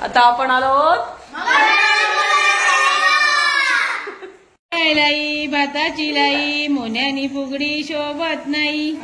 आता आपण आलो आहोत लाई भाताची लाई मोन्यानी फुगडी शोभत नाही.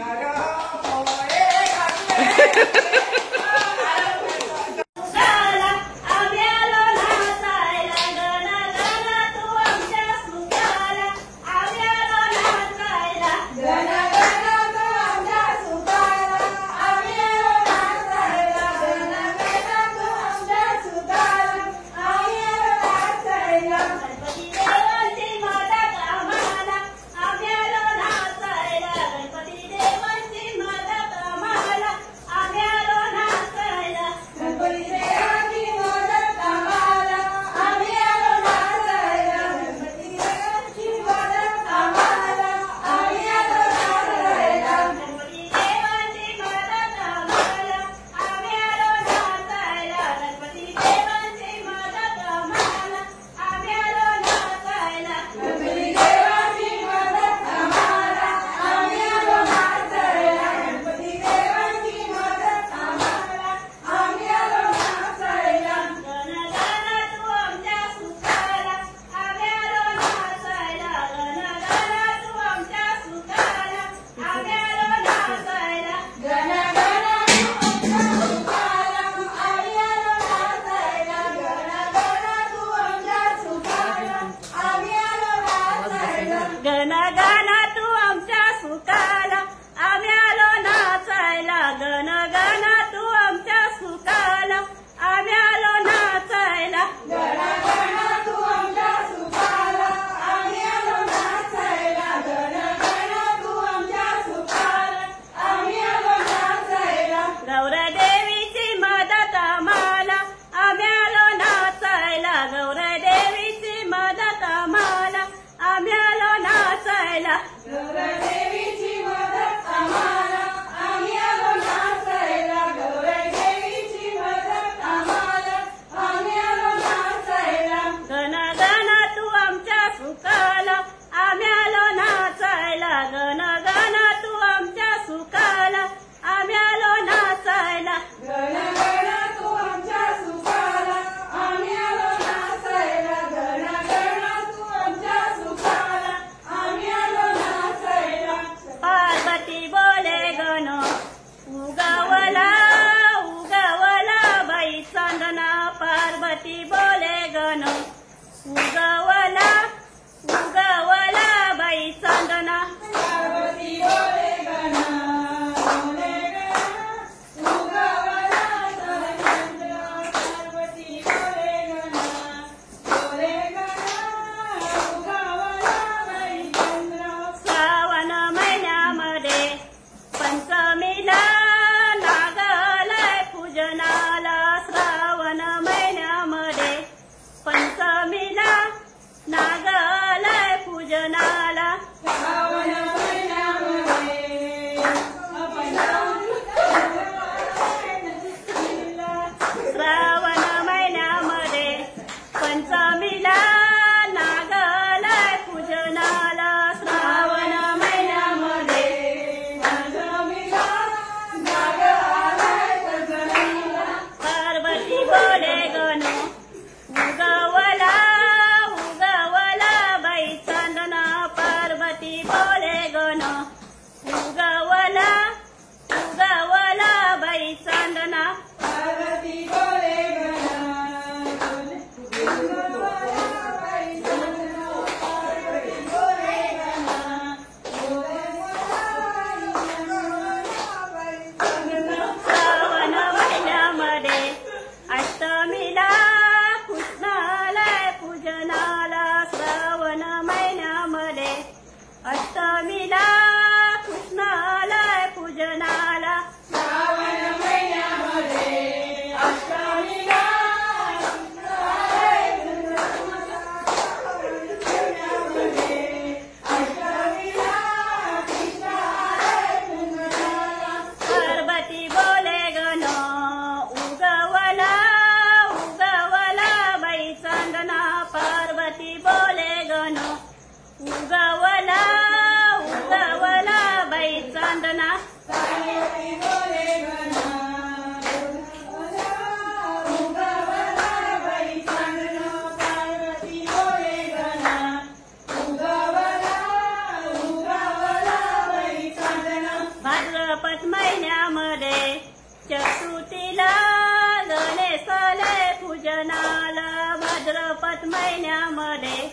भाद्रपद महिन्यामध्ये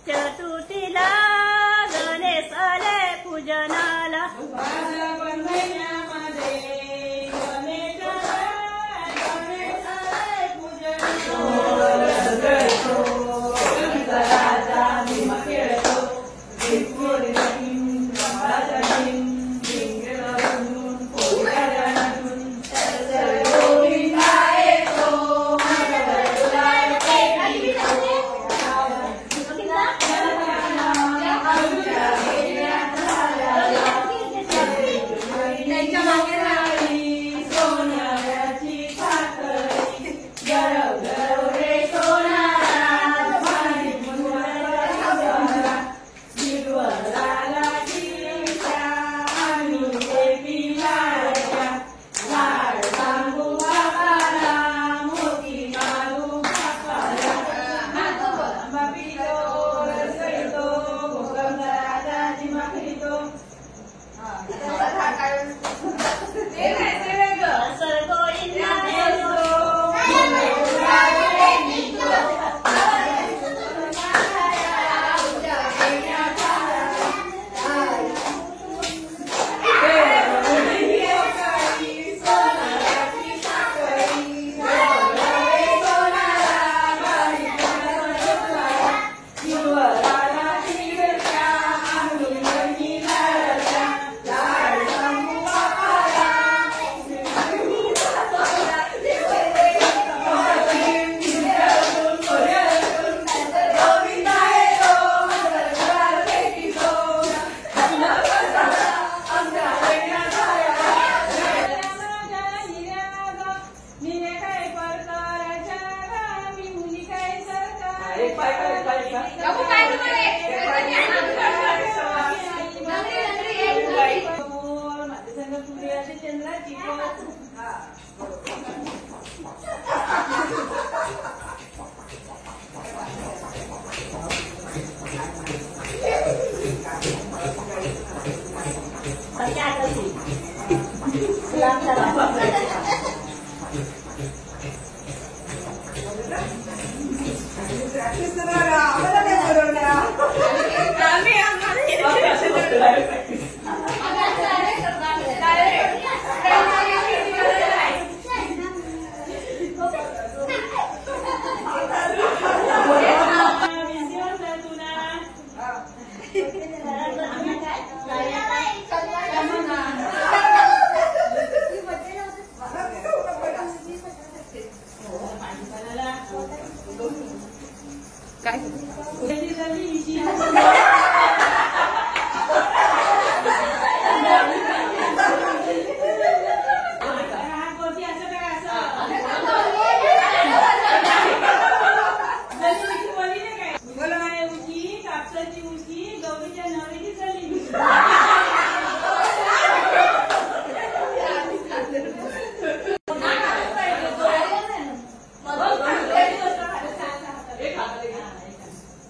चतुर्थीला गणेश आले पूजनाला. भाद्रपद महिन्यामध्ये गणेश आले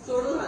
सोडून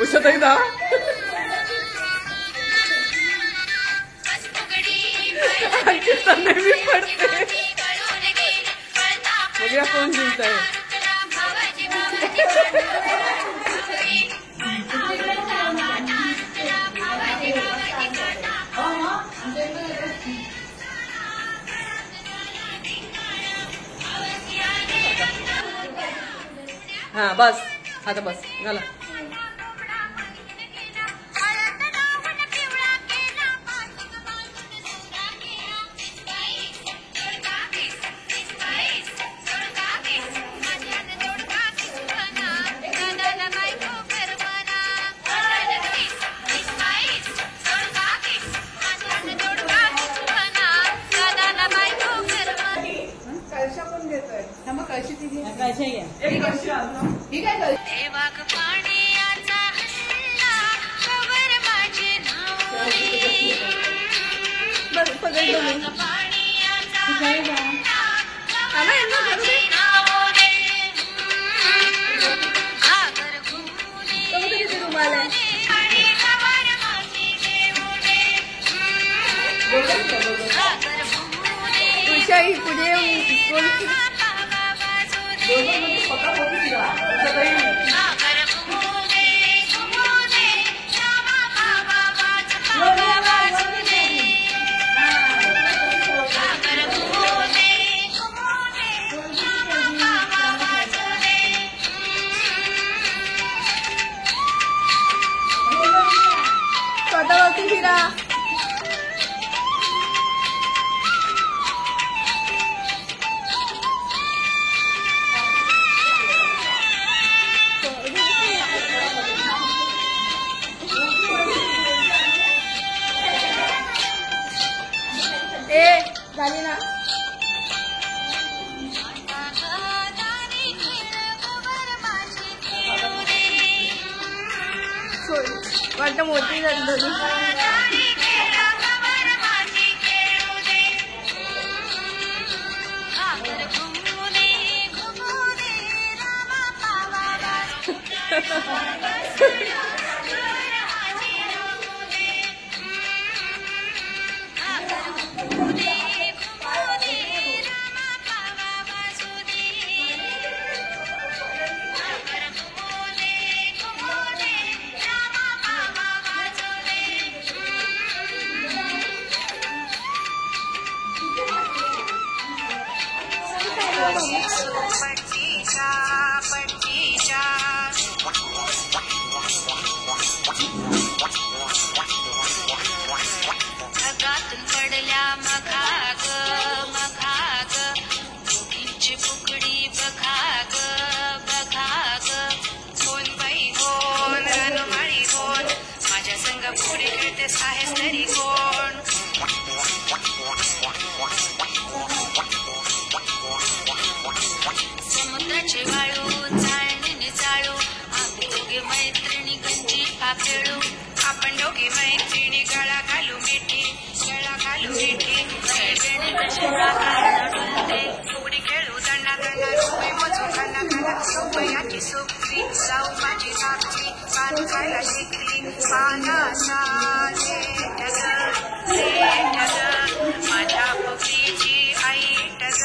उषाताई दा नेहमी पडते बघूया कोण जिंकत आहे. हा बस आता बस झाला. झाली ना. वाटतं मोठी झाली दोन्ही. समुद्राचे वाळू चाळणीने चाळू आम्ही दोघे मैत्रिणी गंजी खेळू. आपण दोघे मैत्रिणी गळा घालू मिठी उडी खेळू दंडा रुपये मोजू खाना रुपयाची सुकली जाऊ माझी नापची पान खायला शिकली पानाचा माझ्या पक्षीची आई टग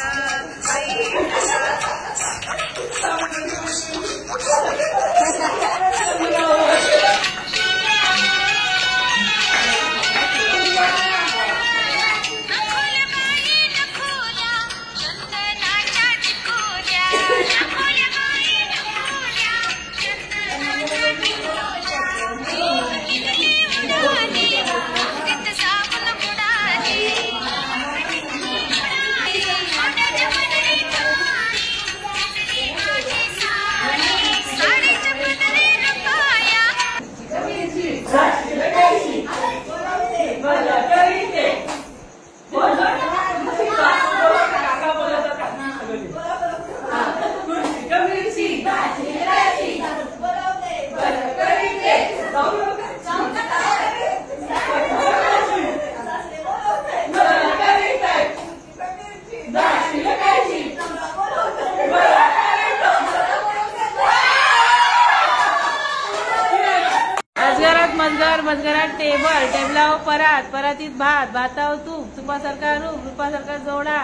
मजगर मजगरात टेबल टेबलावर परात परातीत भात भातावर तूप तुपासारखा रूप रूपासारखा जोडा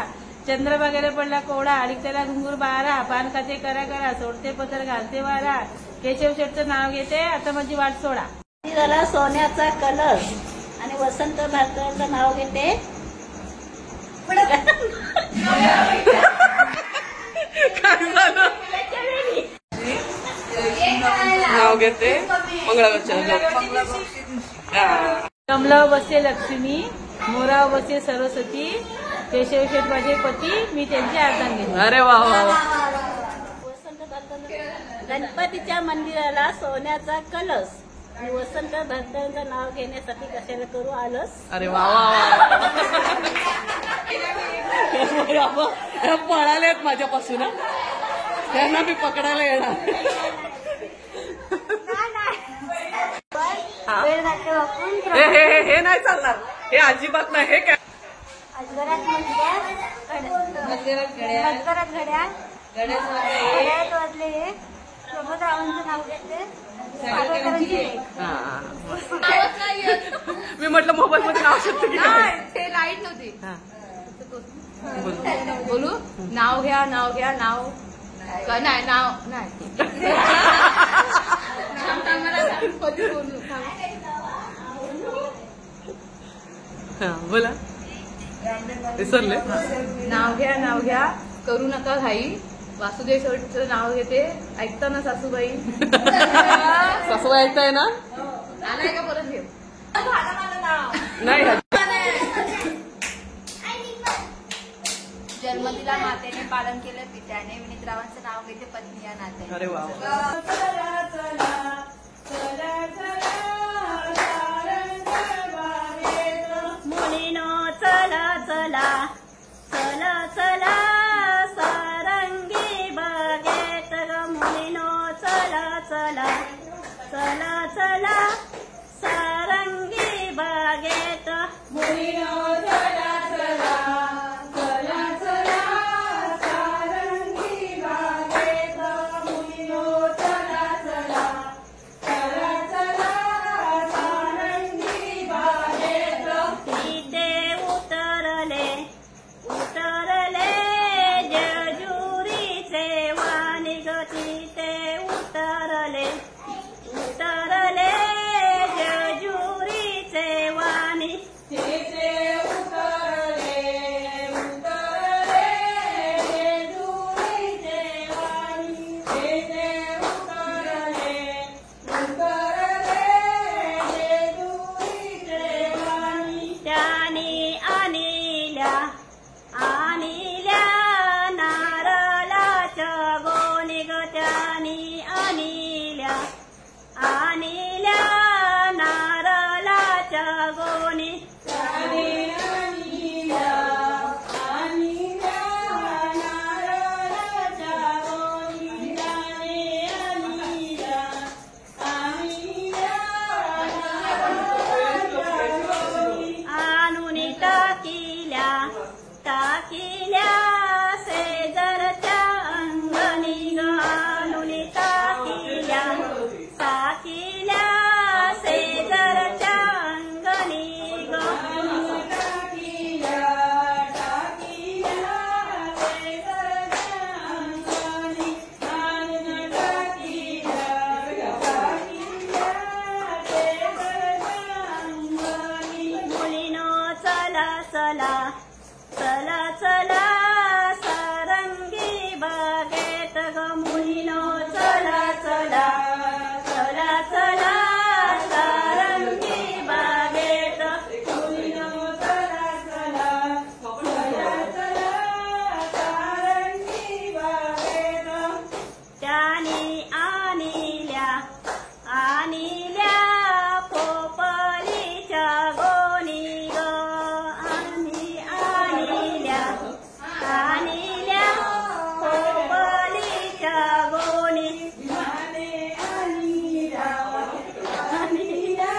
चंद्रभागेला पडला कोडा आणि त्याला घुंगूर बारा पान खाते करा करा सोडते पत्र घालते वारा केशव शेठचं नाव घेते आता माझी वाट सोडा. झाला सोन्याचा कलश आणि वसंत भारताचं नाव घेते नाव घेते कमलावर बसते लक्ष्मी मोरावर बसते सरस्वती केशव शेठ माझे पती मी त्यांची आराधना घेते. अरे वा वा वा. वसंत भारताचं गणपतीच्या मंदिराला सोन्याचा कलश आणि वसंत भारताचं नाव घेण्यासाठी कशाला करू आलस. अरे वा वा वा. पळालेत माझ्यापासून त्यांना मी पकडायला येणार. हे नाही चालणार हे अजिबात नाही. हे काय मी म्हटलं मोबाईल मध्ये नाव शकतो की ते लाईट नव्हती. बोलू नाव घ्या नाव घ्या नाव नाही नाव नाही बोला विसरले. नाव घ्या करू नका घाई वासुदेव शेठचं नाव घेते ऐकता ना सासूबाई. सासूबाई ऐकताय ना. आलाय का परत घे नाही जन्मदिला मातेने पालन केलं पित्याने विनीतरावांचं नाव घेते पत्नी या नात्याने. अरे वा. मुलीनो चला चला चला चला सारंगी बागेत ग मुलीनो चला चला चला चला सारंगी बागेत मुलीनो चला चला चला चला सारंगी बागेत मुलीनो चला चला चला चला सारंगी बागेत. तिथे उतरले उतरले जेजुरीचे वाणी ग तिथे उतरले उतरले जेजुरीचे वाणी तिथे उतरले उतरले जेजुरीचे वाणी तिथे उतरले उतरले जेजुरीचे वाणी. त्यानी आणिल्या आणिल्या नारळाच्या गोणी ग त्यानी आणिल्या आणिल्या नारळाच्या गोणी त्यानी आणिल्या आणिल्या नारळाच्या गोणी त्यानी आणिल्या आणिल्या नारळाच्या गोणी. आणून टाकिल्या टाकिल्या शेजारच्या अंगणी ग आणून टाकिल्या टाकिल्या शेजारच्या अंगणी ग टाकिल्या टाकिल्या शेजारच्या अंगणी आणून टाकिल्या टाकिल्या शेजारच्या अंगणी. मुलीनो चला चला चला चला सारंगी बागेत ग मुलीनो चला चला चला चला सारंगी बागेत मुलीनो चला चला चला चला सारंगी बागेत. त्यानी आणिल्या आणिल्या पोपलीच्या गोणी ग आणि आणिल्या आणिल्या पोपलीच्या गोणी आणि आणिल्या आणिल्या.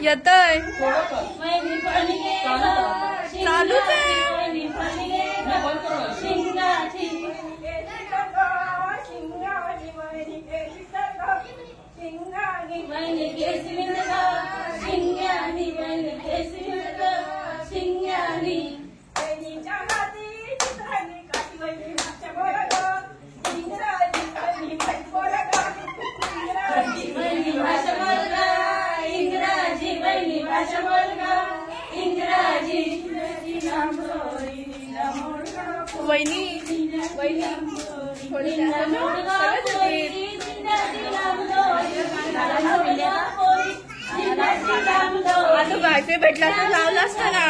येतय चालूच आहे. वहिनी आता बायसे भेटला तर लावला असता ना.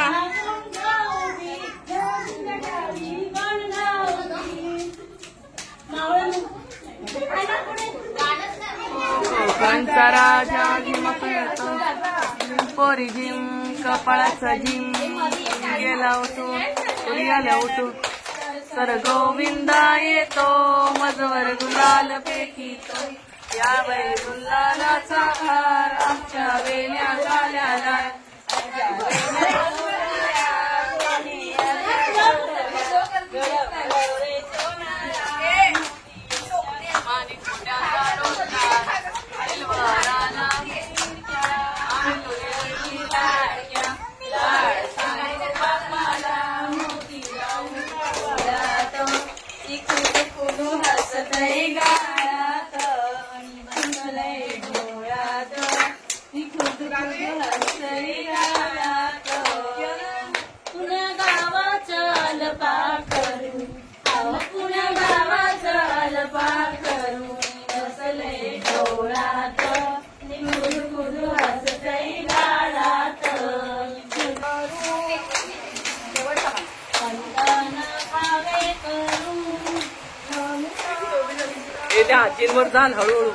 कोकणचा राजा झिमक येतो पोरी झिम कपाळाचा झिम गेला होतो आल्या होतो तर गोविंदा येतो मजवर गुलाल फेकीतो यावेळी गुलालाचा हार आमच्या वेण्या झाल्या त्या हातींवर जाण हळूहळू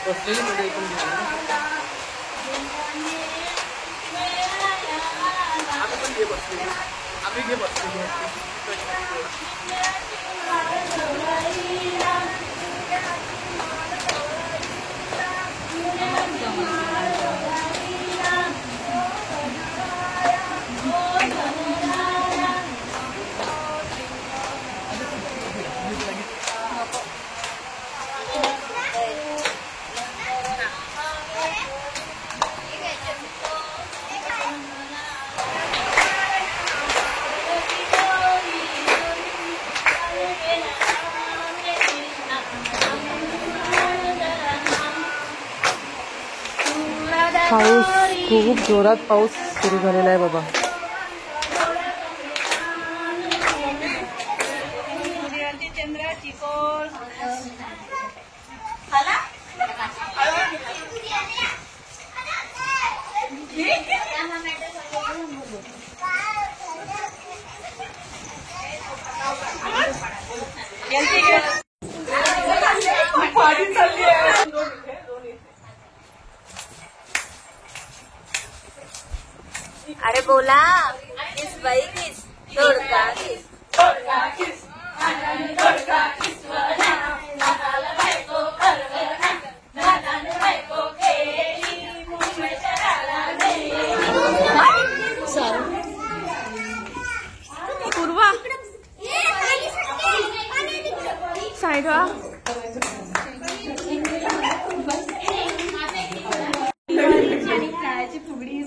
बसलेली मध्ये आम्ही पण घे बसलेली आम्ही घे बसलेली पाऊस खूप जोरात पाऊस सुरू झालेला आहे बाबा. चंद्राची पाणी चालली आहे. अरे बोला किस बाई किस तोडका किस तोडका किस तोडका किस पूर्वा साईड वा खायची फुगडी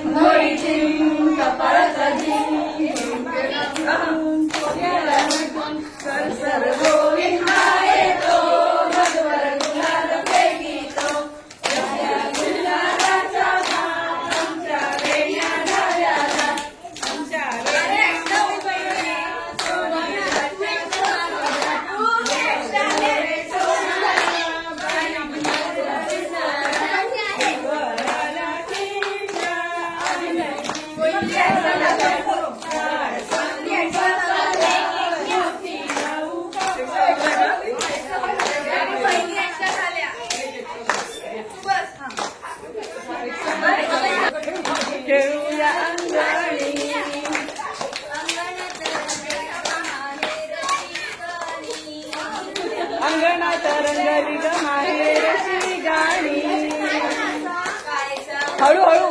गोरीचिम कपाळ सजी पोर्याला नटून सर गोविंद येतो मधुवर गुलाल फेकीतो या गुलालाचा भाग आमच्या वेण्या ढाळ्याला आमच्या खेळूया अंगणी अंगणात रंगली ग माहेरची गाणी हळूहळू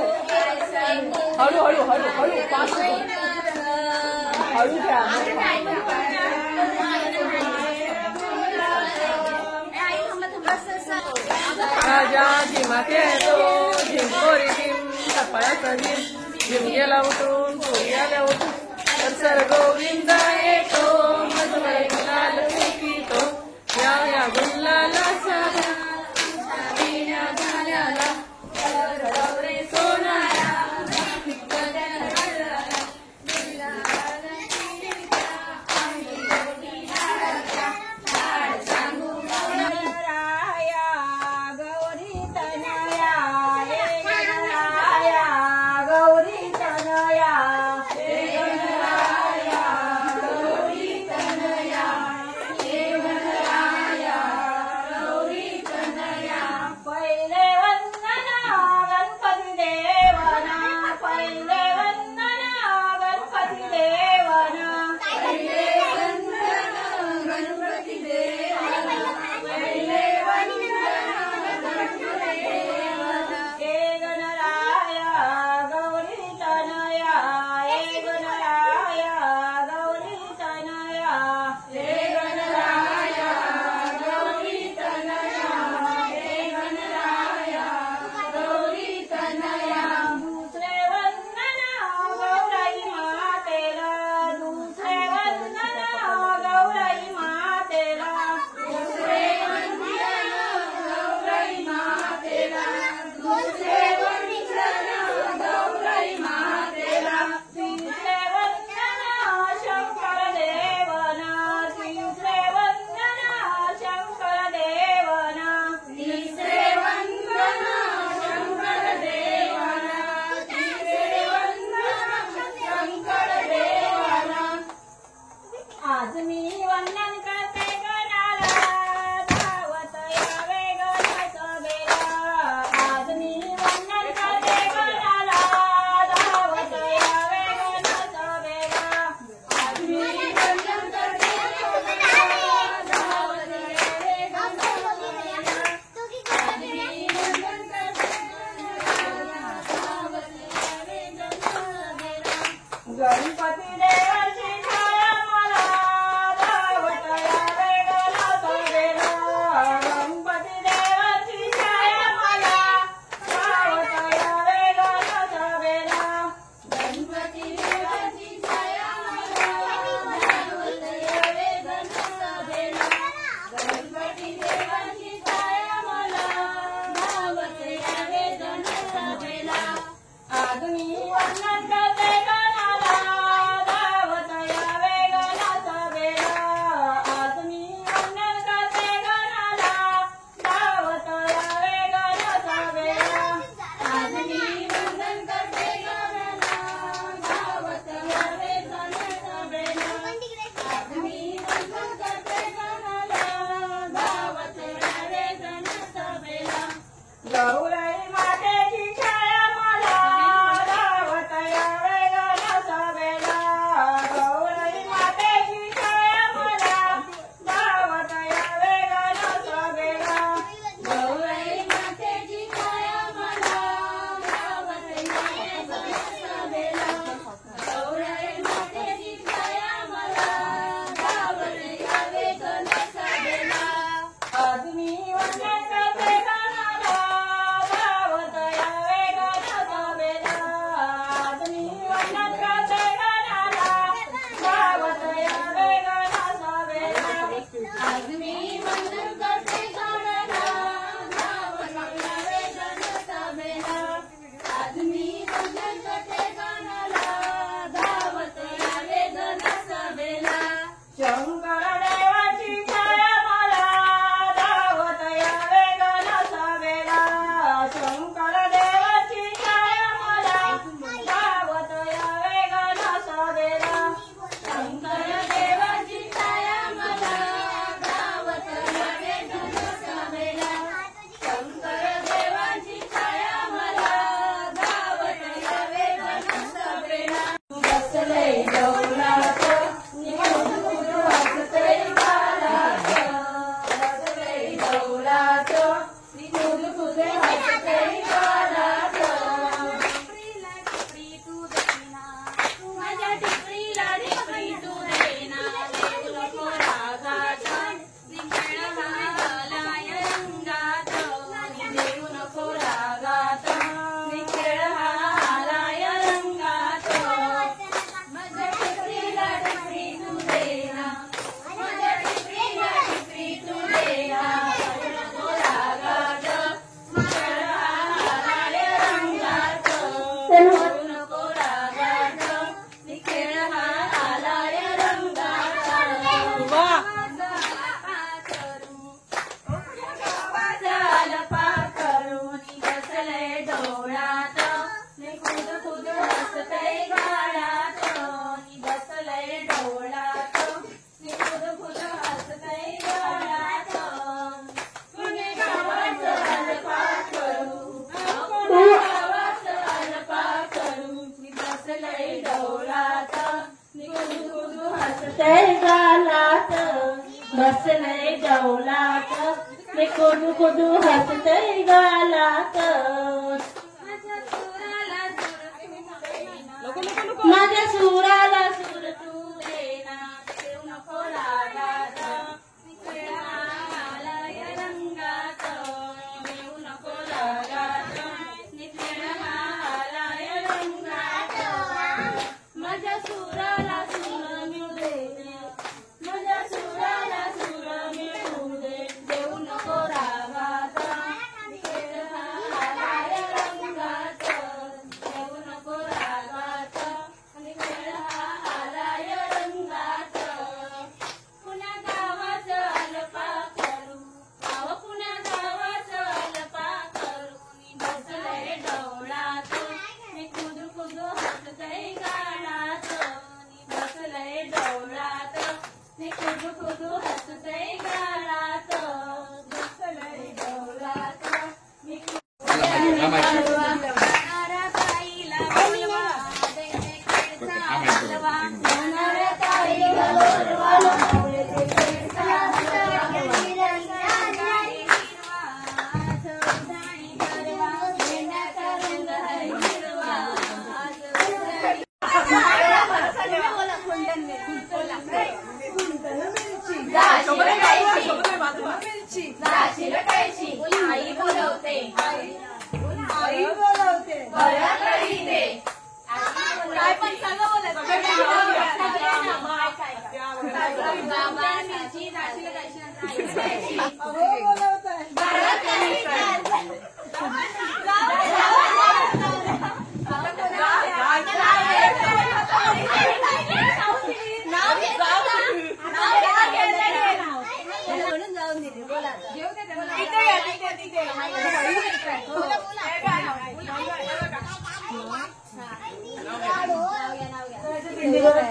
हळूहळू हळूहळू पाच हळू घ्या राजा झिमाते येतो झिमकोरी झिम कपाळाचा झिम झिम गेला उठून पोर्याला उठून सर गोविंद येतो मधुर गुलाल फेकीतो या गुलालाचा वेण्या ढाळ्याला सोनारा गणपती देवाची छाया मला धावत यावे गणपतीला गणपती देवाची छाया मला धावत यावे गणपतीला गणपती देवाची छाया मला धावत यावे गणपतीला गणपती देवाची छाया मला धावत यावे गणपतीला आज मी वंदन करते गणाला खुदू हसतय गाळात बसलय डोळात मी खुदू खुदू हसतय गाळात कुणी गावाचं अलपा करू कोणी गावाचं अलपा करू मी बसलय डोळात मी खुदू खुदू हसतय गाळात बसलय डोळात मी खुदू खुदू हसतय गाळात माझ्या सुराला सूर तू देना देऊ नको रागात निखळालय रंगात देऊ नको रागात निखळालय रंगात माझ्या सुराला सूर मिळू दे माझ्या सुराला सूर मिळू दे देऊ नको रागात निखळालय रंगात देऊ नको रागात निखळालय रंगात पुण्या गावाचं अलपा करू पुण्या गावाचं अलपा करू मी बसलय डोळात मी खुदू खुदू हसतय गाळात मी बसलय डोळात मी खुदू खुदू हसतय गाळात बसलय डोळात मी होणाऱ्या ताईला बोलवा होणाऱ्या ताईला बोलवा आई बोलवते आई बोलवते बरं करी दे काय पण सांगा बाबा मिरची जाशीला जायची बरं करी म्हणून जाऊन दिली बोला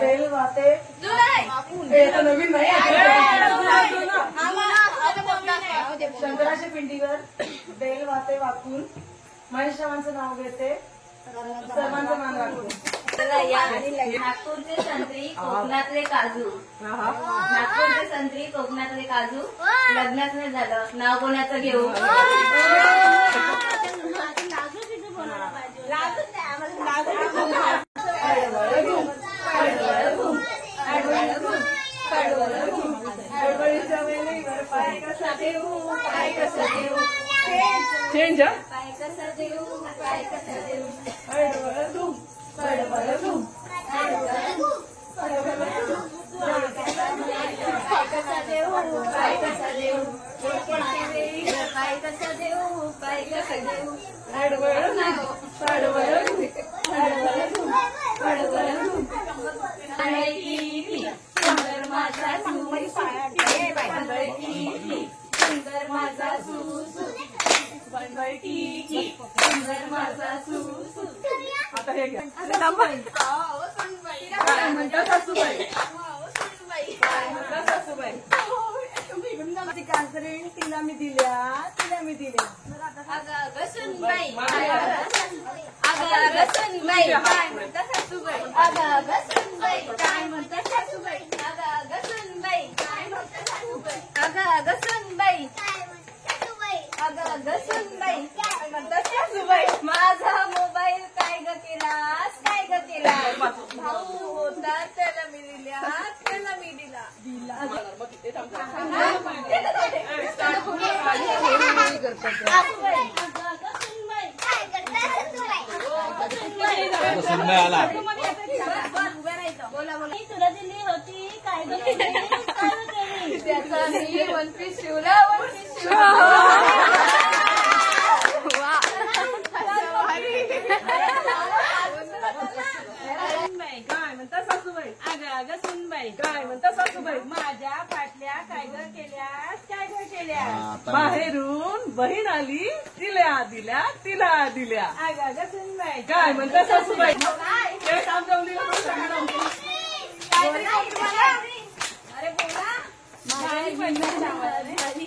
बेल वाते नवीन नाही शंकराच्या पिंडीवर बेल वाते वाकून महेश्वरांचं नाव घेते सर्वांचं मान राखून नागपूरचे संत्री कोकणातले काजू नागपूरचे संत्री कोकणातले काजू लग्नात नाही झालं नाव कोणाचं घेऊ पाय कसा देऊ पाय कसा देऊ चेंज पाय कसा देऊ पाय कसा देऊ सुंदर माझा सुंदर माझा सुसू सुंदर माझा सुसू आता हे घ्या काय म्हणतात सासूबाई काय म्हणतात सासूबाई कांकरीण तिला मी दिल्या अगं सुनबाई अगं सुनबाई काय म्हणतात सासूबाई अगं सुनबाई काय म्हणतात सासूबाई अगं सुनबाई काय म्हणतात सासूबाई अगं सुनबाई अगं सुनबाई काय म्हणतात सासूबाई माझा मोबाईल काय ग केलास काय ग केला भाऊ होता त्याला मी दिला तुला दिली होती काय त्याचा मी वनपीस शिवला काय म्हणतात सासूबाई अगं ग सुनबाई काय म्हणता सासूबाई? माझ्या पाटल्या काय ग केल्यास काय ग केल्यास बाहेरून बहीण आली, तिला दिल्या तिला दिल्या. अगं ग सुनबाई काय म्हणता सासूबाई? ते काम जाऊन दिलं पण सगळं जाऊन दिलं. अरे बोला गाणी म्हणतात आवाजाने. गाणी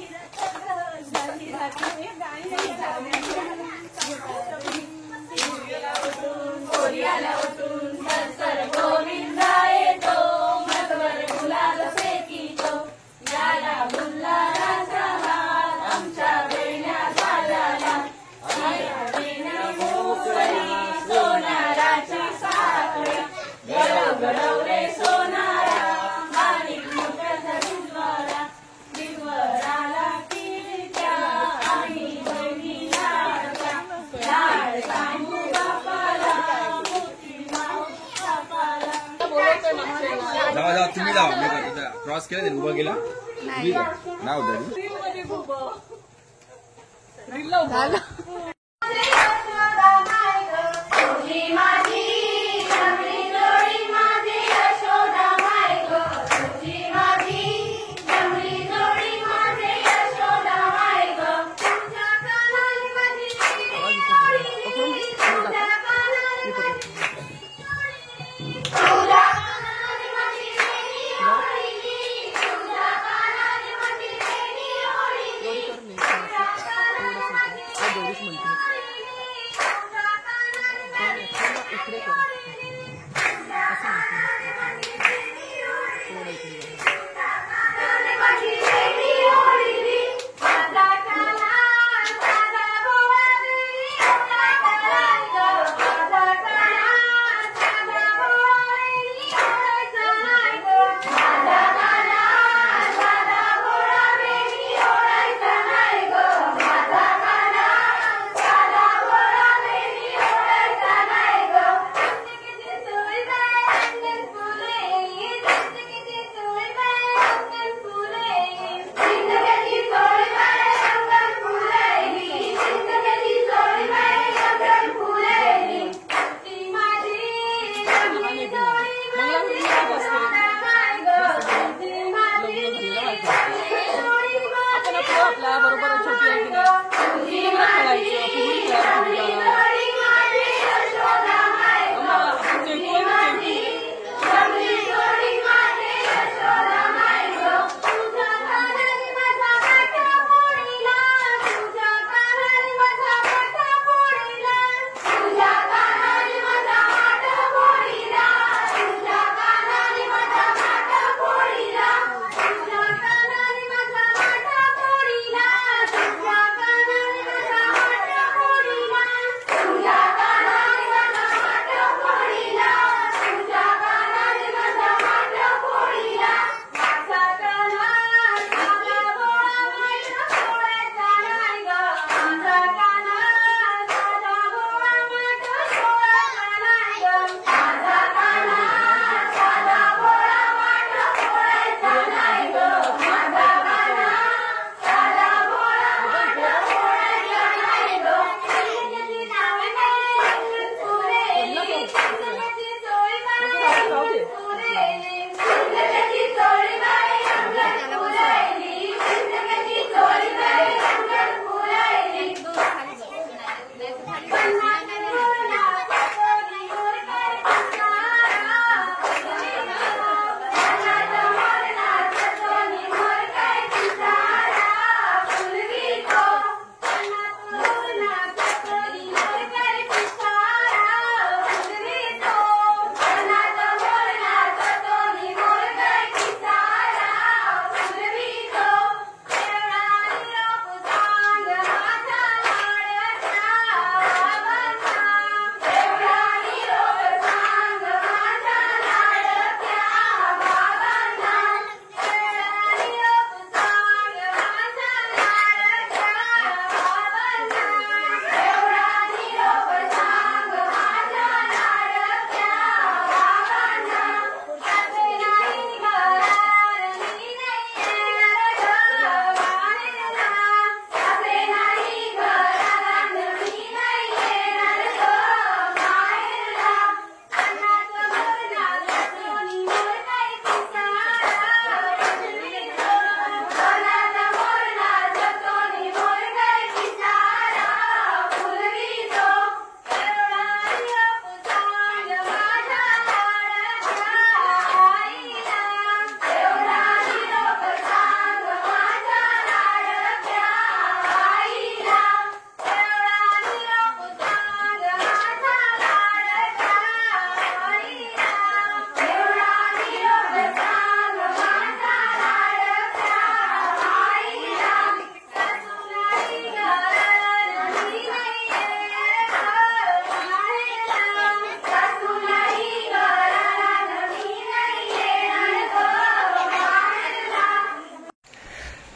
जावा तुम्ही जावा क्रॉस केला उभा गेला नाव झालं.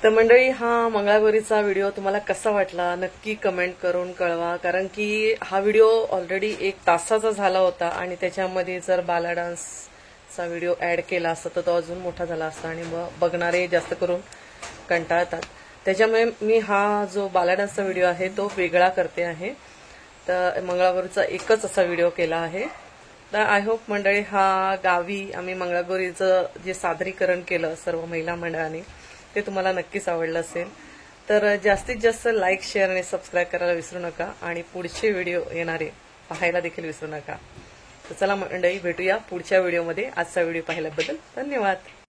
तर मंडळी, हा मंगळागौरीचा व्हिडिओ तुम्हाला कसा वाटला नक्की कमेंट करून कळवा. कारण की हा व्हिडिओ ऑलरेडी 1 तासाचा झाला होता आणि त्याच्यामध्ये जर बाला डान्सचा व्हिडिओ ऍड केला असता तर तो अजून मोठा झाला असता आणि बघणारे जास्त करून कंटाळतात. त्याच्यामुळे मी हा जो बाला डान्सचा व्हिडिओ आहे तो वेगळा करते आहे. तर मंगळागौरीचा एकच असा व्हिडिओ केला आहे. तर आय होप मंडळी, हा गावी आम्ही मंगळागौरीचं जे सादरीकरण केलं सर्व महिला मंडळाने ते तुम्हाला नक्कीच आवडलं असेल. तर जास्तीत जास्त लाईक, शेअर आणि सबस्क्राईब करायला विसरू नका आणि पुढचे व्हिडिओ येणारे पाहायला देखील विसरू नका. तर चला मंडळी, भेटूया पुढच्या व्हिडिओमध्ये. आजचा व्हिडिओ पाहिल्याबद्दल धन्यवाद.